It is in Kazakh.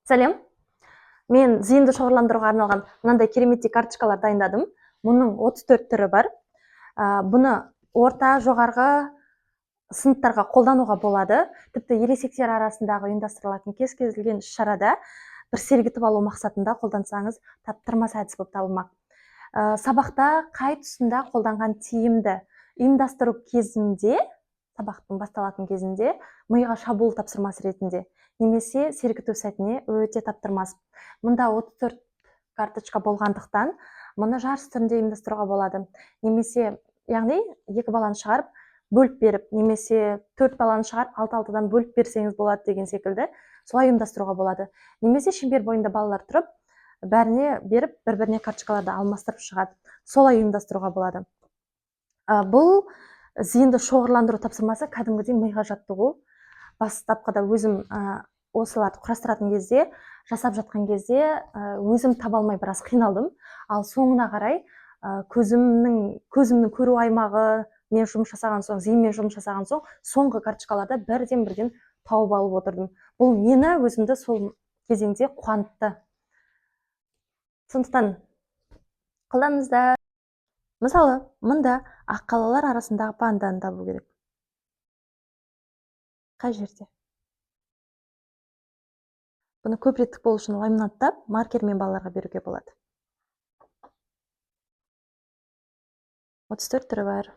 Сәлем, мен зейінді шоғырландыруға арналған мынандай кереметтей карточкалар дайындадым. Мұның 34 түрі бар. Бұны орта, жоғарғы сыныптарға қолдануға болады. Тіпті ересектер арасындағы ұйымдастырылатын кез келген шарада бір сергітіп алу мақсатында қолдансаңыз, таптырмас әдіс болып табылмақ. Сабақта қай тұсында қолданған тиімді? Ұйымдастыру кезінде, сабақтың басталатын кезінде, миға шабуыл тапсырмасы ретінде, немесе сергіту сәтіне өте таптырмас. Мұнда 34 карточка болғандықтан, мұны жарыс түрінде ұйымдастыруға болады. Немесе, яғни 2 баланы шығарып, бөліп беріп, немесе 4 баланы шығарып, 6-6-дан бөліп берсеңіз болады деген секілді, солай ұйымдастыруға болады. Немесе шеңбер бойында балалар тұрып, бәріне беріп, бір-біріне карточкаларды алмастырып шығады. Солай ұйымдастыруға болады. Бұл зейінді шоғырландыру тапсырмасы кәдімгідей миға жаттығу. Бастапқыда өзім осыларды құрастыратын кезде, жасап жатқан кезде өзім таба алмай біраз қиналдым. Ал соңына қарай көзімнің көру аймағы мен жұмыс жасаған соң, зейінмен жұмыс жасаған соң, соңғы карточкаларда бірден тауып алып отырдым. Бұл мені өзімді сол кезеңде қуантты. Сондықтан қолданыңыздар. Мысалы, мұнда аққалалар арасындағы панданы табу керек. Қай жерде? Бұны көп реттік болу үшін ламинаттап, маркермен балаларға беруге болады. 34 түрі бар.